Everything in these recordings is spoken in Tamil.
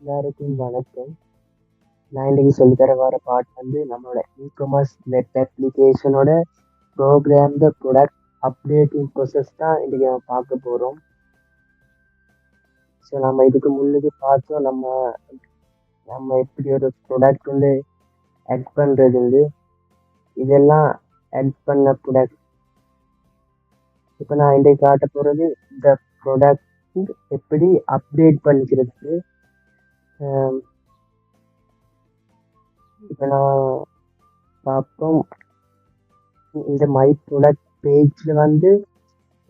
எல்லாருக்கும் வணக்கம். நான் இன்னைக்கு சொல்லித்தர வர பார்ட் வந்து நம்மளோட இ-காமர்ஸ் வெப் அப்ளிகேஷனோட program the product updating process தான் இன்னைக்கு நம்ம பார்க்க போகிறோம். ஸோ நம்ம இதுக்கு முன்னுக்கு பார்த்தோம் நம்ம எப்படி ஒரு ப்ராடக்ட் வந்து ஆட் பண்ணுறது இதெல்லாம் ஆட் பண்ண ப்ராடக்ட். இப்போ நான் இன்றைக்கு காட்ட போகிறது இந்த ப்ராடக்ட் எப்படி அப்டேட் பண்ணிக்கிறதுக்கு. இப்போ நான் பார்ப்போம். இந்த மை ப்ராடக்ட் பேஜில் வந்து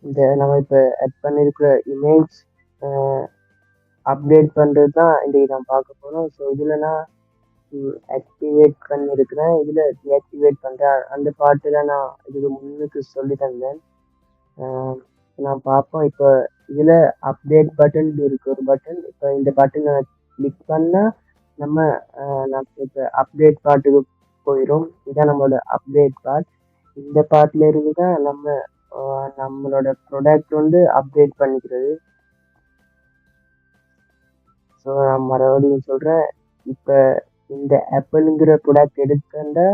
இந்த நம்ம இப்போ ஆட் பண்ணியிருக்கிற இமேஜ் அப்டேட் பண்ணுறது தான் இன்றைக்கி நான் பார்க்க போகிறோம். ஸோ இதில் நான் ஆக்டிவேட் பண்ணியிருக்கிறேன், இதில் டீஆக்டிவேட் பண்ணுறேன். அந்த பாட்டில் நான் இதுக்கு முன்னுக்கு சொல்லி தந்தேன். நான் பார்ப்போம். இப்போ இதில் அப்டேட் பட்டன் இருக்குது, ஒரு பட்டன். இப்போ இந்த பட்டன் நான் கிளிக் பண்ணால் நம்ம இப்போ அப்டேட் பார்ட்டுக்கு போயிடும். இதுதான் நம்மளோட அப்டேட் பார்ட். இந்த பார்ட்ல இருந்து தான் நம்மளோட ப்ராடக்ட் வந்து அப்டேட் பண்ணிக்கிறது. ஸோ நான் மறுபடியும் சொல்கிறேன். இப்போ இந்த ஆப்பிளுங்கிற ப்ராடக்ட் எடுத்துட்டா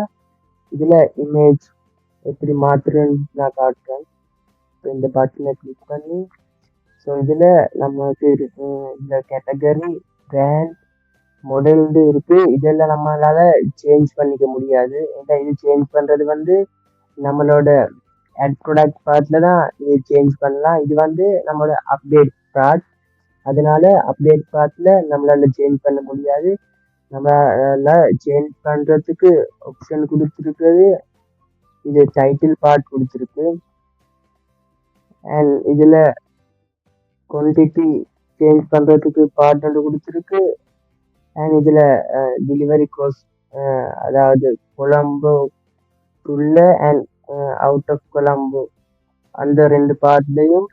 இதில் இமேஜ் எப்படி மாற்றுறேன்னு நான் காட்டுறேன். இப்போ இந்த பட்டனை கிளிக் பண்ணி ஸோ இதில் நமக்கு இந்த கேட்டகரி பிராண்ட் மாடல்டு இருக்குது. இதெல்லாம் நம்மளால சேஞ்ச் பண்ணிக்க முடியாது. ஏன்னா இது சேஞ்ச் பண்ணுறது வந்து நம்மளோட ஆட் ப்ராடக்ட் பார்ட்டில் தான் இது சேஞ்ச் பண்ணலாம். இது வந்து நம்மளோட அப்டேட் பார்ட். அதனால அப்டேட் பார்ட்டில் நம்மளால சேஞ்ச் பண்ண முடியாது. நம்மளால சேஞ்ச் பண்ணுறதுக்கு ஆப்ஷன் கொடுத்துருக்குறது இது டைட்டில் பார்ட் கொடுத்துருக்கு. அண்ட் இதில் குவான்டிட்டி சேஞ்ச் பண்ணுறதுக்கு பார்ட் ஒன்று கொடுத்துருக்கு. அண்ட் இதில் டெலிவரி காஸ்ட், அதாவது கொழம்புக்குள்ள அண்ட் அவுட் ஆஃப் கொழம்பு அந்த 2 பார்ட்லையும்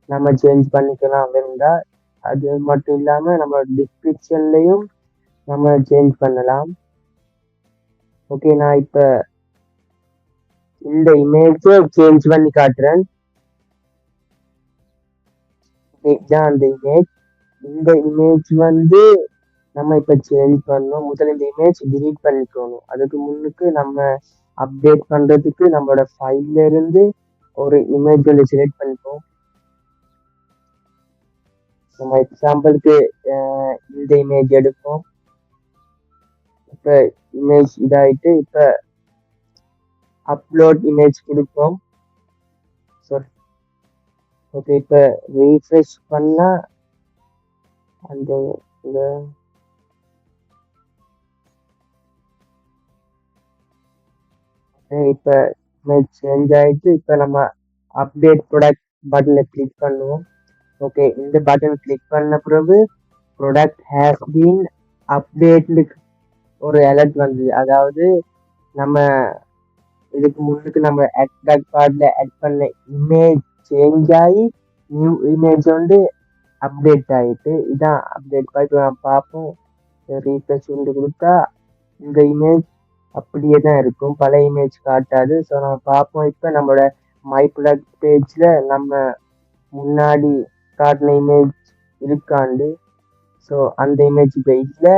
நம்ம சேஞ்ச் பண்ணிக்கலாம் வேணுண்டா. அது மட்டும் இல்லாமல் நம்ம டிஸ்கிரிப்ஷன்லையும் நம்ம சேஞ்ச் பண்ணலாம். ஓகே, நான் இப்போ இந்த இமேஜை சேஞ்ச் பண்ணி காட்டுறேன். இதுதான் அந்த இமேஜ். இந்த இமேஜ் வந்து நம்ம இப்போ சேஞ்ச் பண்ணோம். முதல்ல இந்த இமேஜ் டிலீட் பண்ணிக்கணும். அதுக்கு முன்னுக்கு நம்ம அப்டேட் பண்ணுறதுக்கு நம்மளோட ஃபைல்ல இருந்து ஒரு இமேஜ் ஒன்று செலக்ட் பண்ணிப்போம். நம்ம எக்ஸாம்பிளுக்கு இந்த இமேஜ் எடுப்போம். இப்போ இமேஜ் இதாகிட்டு இப்போ அப்லோட் இமேஜ் கொடுப்போம். ஸோ ஓகே, இப்போ ரீஃப்ரெஷ் பண்ணால் அந்த இப்போ இமேஜ் சேஞ்ச் ஆகிட்டு இப்போ நம்ம அப்டேட் ப்ராடக்ட் பட்டனை கிளிக் பண்ணுவோம். ஓகே, இந்த பட்டன் கிளிக் பண்ண பிறகு ப்ராடக்ட் ஹேஸ் பீன் அப்டேட்னு ஒரு அலர்ட் வந்தது. அதாவது நம்ம இதுக்கு முன்னுக்கு நம்ம ஆட் பார்ட்ல ஆட் பண்ண இமேஜ் சேஞ்ச் ஆகி நியூ இமேஜ் வந்து அப்டேட் ஆகிட்டு இதான் அப்டேட் பார்ட். நான் பார்ப்போம். ரீஃப்ரெஷ் வந்து கொடுத்தா இந்த இமேஜ் அப்படியே தான் இருக்கும், பல இமேஜ் காட்டாது. ஸோ நம்ம பார்ப்போம். இப்போ நம்மளோட மை ப்ராடக்ட் பேஜில் நம்ம முன்னாடி காட்டின இமேஜ் இருக்காண்டு. ஸோ அந்த இமேஜ் இப்போ இல்லை,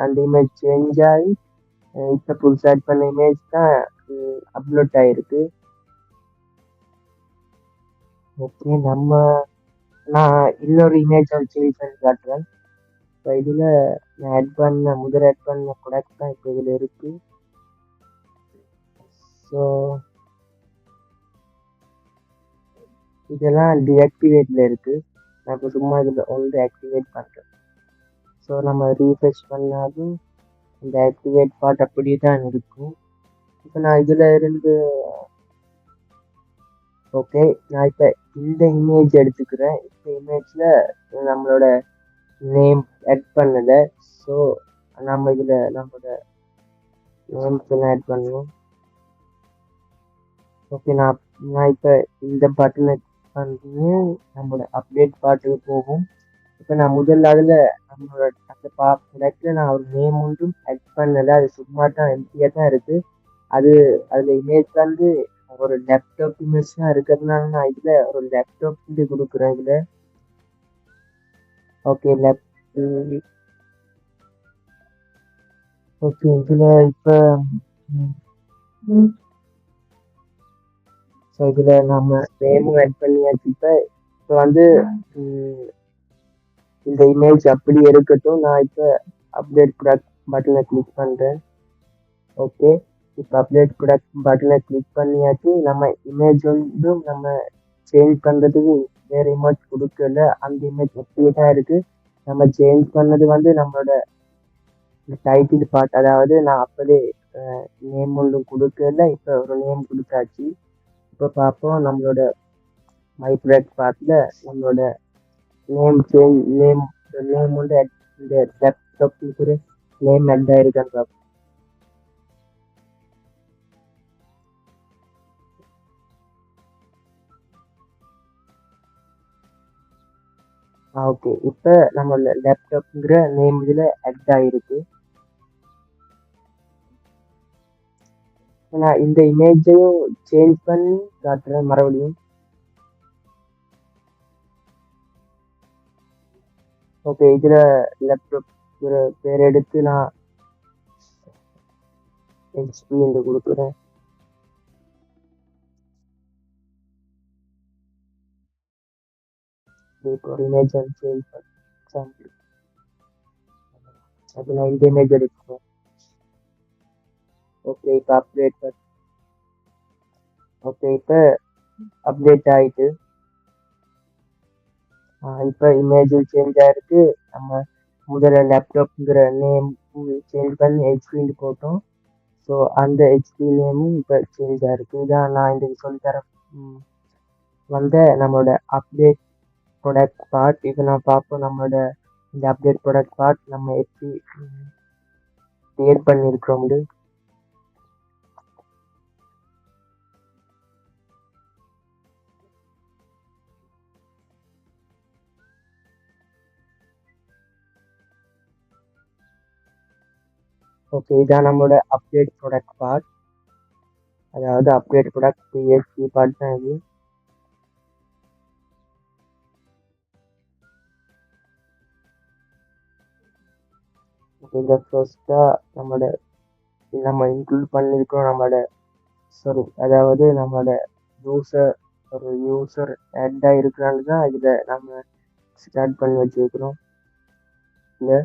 அந்த இமேஜ் சேஞ்ச் ஆகி இப்போ புதுசாக ஆட் பண்ண இமேஜ் தான் அப்லோட் ஆகிருக்கு. ஓகே, நான் இன்னொரு இமேஜ் சேஞ்ச் பண்ணி காட்டுறேன். இப்போ இதில் நான் முதல் ஆட் பண்ண ப்ராடக்ட் தான் இப்போ இதில் இருக்கு. ஸோ இதெல்லாம் டீஆக்டிவேட்ல இருக்கு. நான் இப்போ சும்மா இதில் ஒன்று ஆக்டிவேட் பண்ணுறேன். ஸோ நம்ம ரீஃப்ரெஷ் பண்ணாலும் இந்த ஆக்டிவேட் பார்ட் அப்படியே தான் இருக்கும். இப்போ நான் இதில் இருந்து ஓகே, நான் இப்போ இந்த இமேஜ் எடுத்துக்கிறேன். இந்த இமேஜில் நம்மளோட நேம் ஆட் பண்ணலை. ஸோ நம்ம இதில் நம்மளோட நேம்ஸ் எல்லாம் ஆட் பண்ணுவோம். ஓகே, நான் இப்போ இந்த பட்டனை பண்ணி நம்மளோட அப்டேட் பார்ட்டுக்கு போகும். இப்போ நான் முதல்ல அதில் நம்மளோட அந்த ப்ராடக்டில் நான் ஒரு நேம் ஒன்றும் ஆட் பண்ணலை. அது சும்மா தான் எம்டியாக தான் இருக்குது. அதில் இமேஜ் வந்து ஒரு லேப்டாப் இமேஜ் தான் இருக்கிறதுனால நான் இதில் ஒரு லேப்டாப் கொடுக்குறேன் இதில். ஓகே, ஓகே இதுல இப்ப ஸோ இதுல நம்ம நேமும் ஆட் பண்ணியாச்சு. இப்போ வந்து ம், இந்த இமேஜ் அப்படி இருக்கட்டும். நான் இப்போ அப்டேட் ப்ராடக்ட் பட்டனை கிளிக் பண்றேன். ஓகே இப்போ அப்டேட் ப்ராடக்ட் பட்டனை கிளிக் பண்ணியாச்சு. நம்ம இமேஜ் வந்து நம்ம சேஞ்ச் பண்றதுக்கு வேற இமேஜ் கொடுக்கல. அந்த இமேஜ் அப்படியே தான் இருக்கு. நம்ம சேஞ்ச் பண்ணது வந்து நம்மளோட டைட்டில் பார்ட், அதாவது நான் அப்பவே நேம் ஒன்றும் கொடுக்கல. இப்போ ஒரு நேம் கொடுத்தாச்சு. இப்போ பார்ப்போம் நம்மளோட மை ப்ராடக்ட் பார்ட்ல நம்மளோட நேம் வந்து இந்த லேப்டாப் இருக்கிற நேம் ஆட் ஆயிருக்கான்னு பார்ப்போம். ஓகே இப்போ நம்மளோட லேப்டாப்ங்கிற நேம் இதில் ஆட் ஆயிருக்கு. நான் இந்த இமேஜையும் சேஞ்ச் பண்ணி காட்டுறேன் மறுபடியும். ஓகே இதில் லேப்டாப் பேர் எடுத்து நான் ஹெச்பி என்று கொடுக்குறேன். இப்போ ஒரு இமேஜ் சேஞ்ச் பண்ண அது நான் இந்த இமேஜ் எடுக்கிறேன். ஓகே இப்போ அப்டேட் ஓகே இப்போ அப்டேட் ஆயிட்டு இப்போ இமேஜ் சேஞ்ச் ஆயிருக்கு. நம்ம முதல்ல லேப்டாப்ங்கிற நேம் சேஞ்ச் பண்ணி ஹெச்பின்னு போட்டோம். ஸோ அந்த ஹெச்பி நேமும் இப்போ சேஞ்ச் ஆயிருக்கு. இதான் நான் இன்றைக்கு சொல்லித்தரேன் வந்த நம்மளோட அப்டேட் ப்ராடக்ட் பார்ட். இப்போ நான் பார்ப்போம் நம்மளோட இந்த அப்டேட் ப்ராடக்ட் பார்ட் நம்ம எப்படி கிரியேட் பண்ணியிருக்கிறோம். ஓகே இதான் நம்மளோட அப்டேட் ப்ராடக்ட் பார்ட், அதாவது அப்டேட் ப்ராடக்ட் பிஎஸ்பி பார்ட் தான் இது. ஓகே இந்த ஃபர்ஸ்ட்டாக நம்ம இன்க்ளூட் பண்ணியிருக்கோம் அதாவது நம்மளோட யூசர் ஆட் ஆகிருக்கிறான்னு தான் இதை நம்ம ஸ்டார்ட் பண்ணி வச்சுருக்கிறோம். இல்லை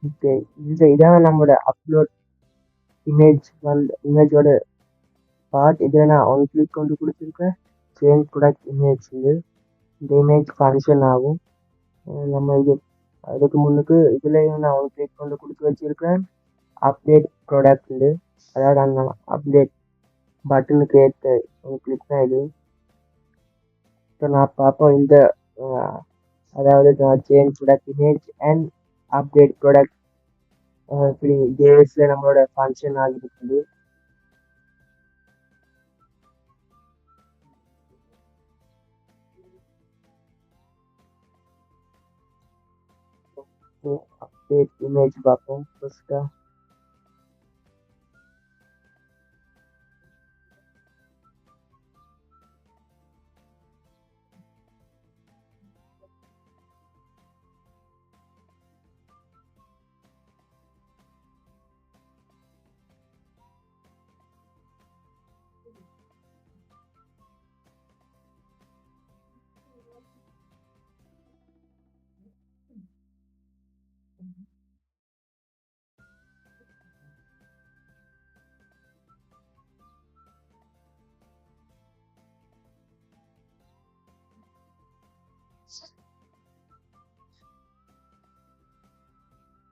ஓகே இதான் நம்மளோட அப்லோட் இமேஜோட பார்ட். இதில் நான் ஒன் கிளிக் கொண்டு கொடுத்துருக்கேன். சேஞ்ச் ப்ராடக்ட் இமேஜ் இந்த இமேஜ் ஃபங்க்ஷன் ஆகும். நம்ம அதுக்கு முன்னுக்கு இதுலேயும் நான் ஒன் கிளிக் கொண்டு கொடுத்து வச்சிருக்கேன் அப்டேட் ப்ராடக்ட். அதாவது அந்த அப்டேட் பட்டனுக்கு ஏற்ற ஒரு கிளிக் தான் இது. இப்போ நான் பார்ப்போம் அதாவது நான் change product image and update product இப்படி ஜேஎஸ்ல நம்மளோட ஃபங்க்ஷன் ஆகிருக்குது. அப்டேட் இமேஜ் பார்ப்போம் ஃபர்ஸ்ட்டாக.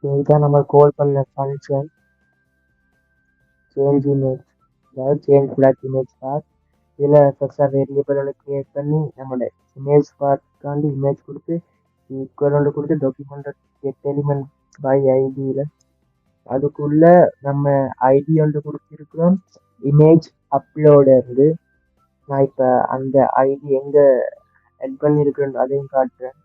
இதுதான் நம்ம கால் பண்ண ஃபங்க்ஷன் சேஞ்ச் இமேஜ், அதாவது சேஞ்ச் ப்ராடக்ட் இமேஜ் பார்ட். இதில் ஃபஸ்ட்டாக வேரியபிளோட க்ரியேட் பண்ணி நம்மளோட இமேஜ் பார்க்காண்டி இமேஜ் கொடுத்து ஈக்குவலோட கொடுத்து டாக்குமெண்ட் கெட் எலிமெண்ட் பை ஐடியில் அதுக்குள்ள நம்ம ஐடி ஒன்று கொடுத்துருக்குறோம். இமேஜ் அப்லோடு இருந்து நான் இப்போ அந்த ஐடி எங்கே ஆட் பண்ணியிருக்கிறேன் அதையும் காட்டுறேன்.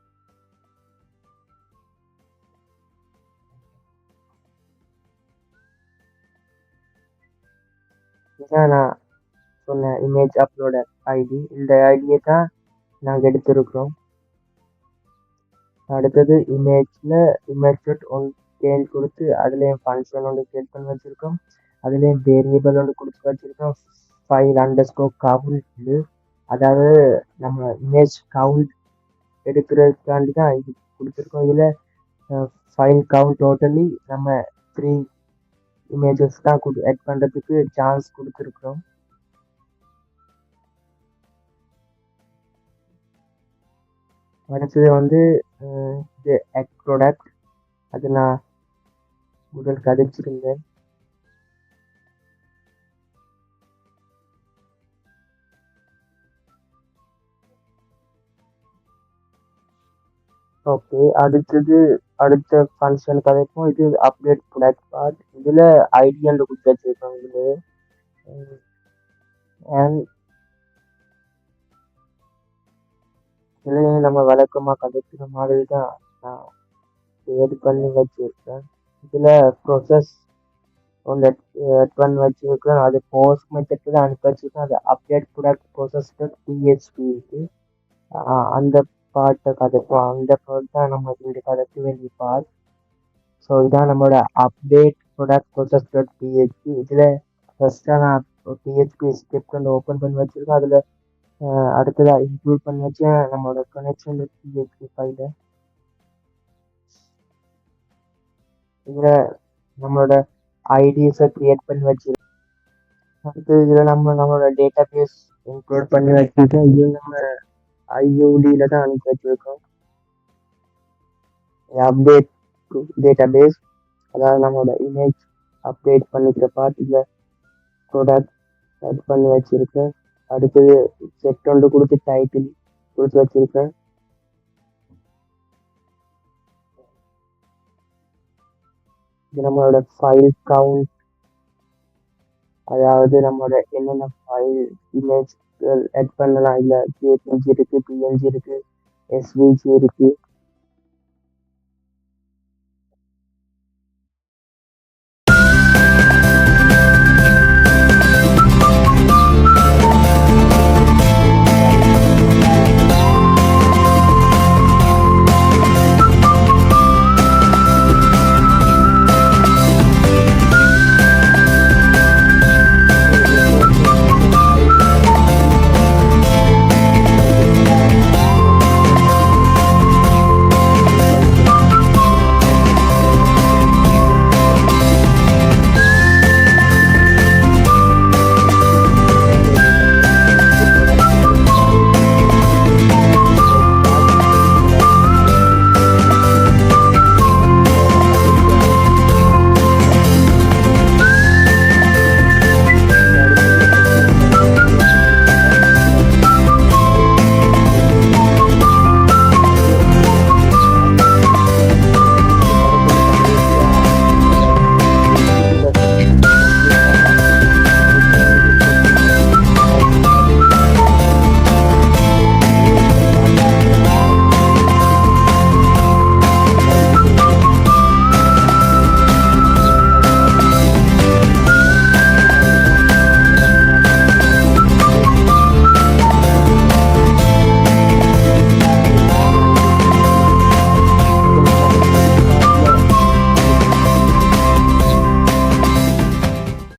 இதான் நான் சொன்ன இமேஜ் அப்லோட ஐடி. இந்த ஐடியை தான் நாங்கள் எடுத்திருக்கிறோம். அடுத்தது இமேஜில் இமேஜ் டாட் ஒன் சேஞ்ச் கொடுத்து அதுலேயும் ஃபங்க்ஷன் ஒன்று கிரியேட் பண்ணி வச்சுருக்கோம். அதுலேயும் வேரியபிள் ஒன்று கொடுத்து வச்சுருக்கோம். ஃபைல் அண்டர்ஸ்கோர் கவுண்ட், அதாவது நம்ம இமேஜ் கவுண்ட் எடுக்கிறதுக்காண்டி தான் இது கொடுத்துருக்கோம். இதில் ஃபைல் கவுண்ட் டோட்டலி நம்ம 3 இமேஜஸ் தான் ஆட் பண்ணுறதுக்கு சான்ஸ் கொடுத்துருக்குறோம். அடுத்தது வந்து இது ஆட் ப்ராடக்ட், அது நான் முதல் கதைச்சிருந்தேன். ஓகே, அடுத்த ஃபங்க்ஷன் கதைப்போம். இது அப்டேட் ப்ராடக்ட் பார்ட். இதில் ஐடி அண்ட் கொடுத்து வச்சுருக்கோம். இதில் இதுலேயும் நம்ம வழக்கமாக கதைக்கிற மாதிரி தான் நான் ஏட் பண்ணி வச்சுருக்கேன். இதில் ப்ரோசஸ் ஒன்று ஆட் பண்ணி வச்சுருக்கேன். அது போஸ்ட் மெத்தட் தான் அனுப்பி வச்சுருக்கேன். அது அப்டேட் ப்ராடக்ட் ப்ரோசஸ் PHP இருக்குது. அந்த பார்ட்டை கதைப்போம். அந்த பார்ட் தான் நம்ம இங்கே கதைக்க வேண்டிய பார்ட். ஸோ இதான் நம்மளோட அப்டேட் ப்ராடக்ட் ப்ரோசஸ் PHP. இதில் ஃபஸ்ட்டாக நான் PHP ஸ்கிரிப்ட் வந்து ஓப்பன் பண்ணி வச்சுருக்கேன். அதில் அடுத்ததாக இன்க்ளூட் பண்ணி வச்சேன் நம்மளோட கனெக்ஷன் PHP ஃபைலை. இதில் நம்மளோட ஐடிஸை க்ரியேட் பண்ணி வச்சுருக்கோம். அடுத்து இதில் நம்மளோட டேட்டா பேஸ் இன்க்ளூட் பண்ணி வச்சுருக்கோம். இது நம்ம IODயில் தான் அனுப்பி வச்சுருக்கோம். அப்டேட் டேட்டா பேஸ், அதாவது நம்மளோட இமேஜ் அப்டேட் பண்ணிக்கிற பார்ட்டில் ப்ராடக்ட் ஆட் பண்ணி வச்சுருக்கேன். அடுத்தது செட் ஒன்று கொடுத்து டைட்டில் கொடுத்து வச்சுருக்கேன். இது நம்மளோட ஃபைல் கவுண்ட், அதாவது நம்மளோட என்னென்ன ஃபைல் இமேஜ் ஆட் பண்ணலாம். இல்லை JPG இருக்குது, PNG இருக்குது, SVG இருக்குது.